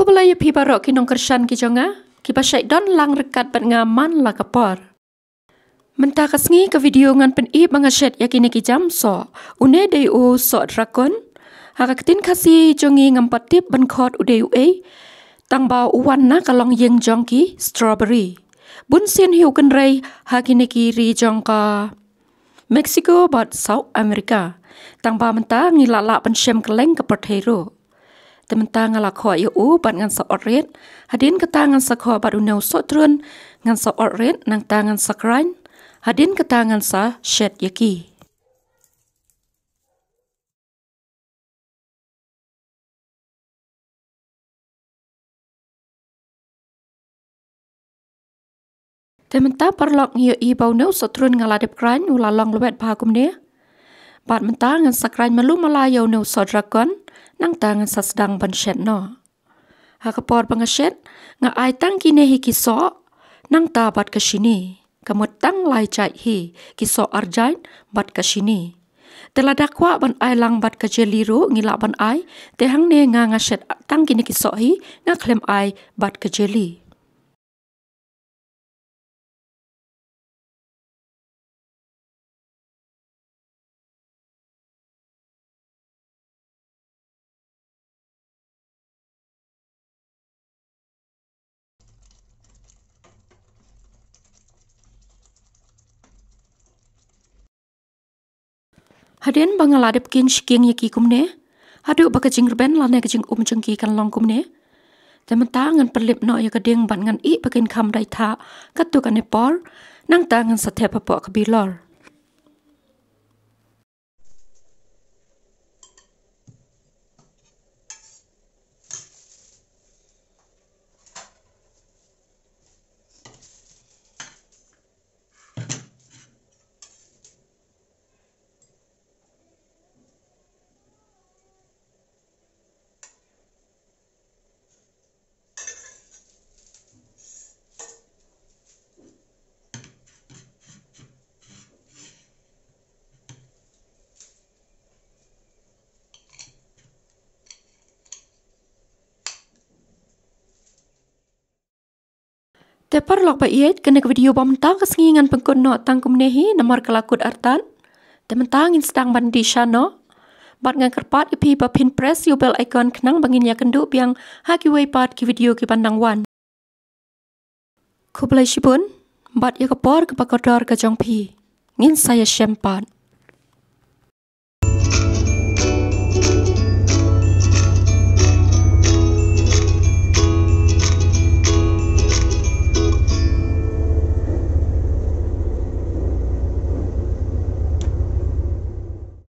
Kubalaya pi barok kinong kersan ki jonga, ki pasyai don lang rekat bat ngaman la kapor. Mentah kasngi ke video ngan pen ip mangasyet yakini ki jam so, une day u so drakon, haka ketin kasi jongi ngampat tip ban khot uday tang bau uwan na kalong yeng jong ki strawberry. Bun sin hiu kan ray hakini ki ri jong ka Mexico bat South America. Tang ba mentah ngilala ban syem keleng ke Portero. Tementang ngala kho yu bat ngan sa oret, hadin ketangan sa kho bat unau so trun ngan sa oret nang tangan sa krain, hadin ketangan sa shed yaki. Tementang parlok ngiyo i bau nau so trun ngaladip krain ulalong lewet bahakum ne. Bat mentang ngan sa krain malu malayo nau so dragon, nang tangan sa sedang ban shed no. Hakapor bangasyet nga ai tang kine hi kiso nang ta bat ke sini. Kamut tang lai cai hi kiso arjain bat ke sini. Telah dakwa ban ai lang bat ke jeliru ngila ban ai tehang ne nga ngasyet tang kine kiso hi nga klem ai bat ke jeli. Hadin bangaladip kin shiking yaki kumne. Hadu baka jing rben lane ke jing jengki kan long kumne. Tementang ngan perlip no ya keding ban ngan i bakin kam dai tha katu kan nepor nang tangan sa tepa po kebilor. Tepar lok ba iet kena ke video bom tang kesengingan pengkon no tang kumnehi nomor kelakut artan. Tementang instang bandi syano. Bat ngan kerpat ipi ba pin press yu bell icon kenang bangin ya kendu biang haki way part ki video ki pandang wan. Kublai shibun bat ya kepor ke pakodor ke jong pi. Ngin saya syempat.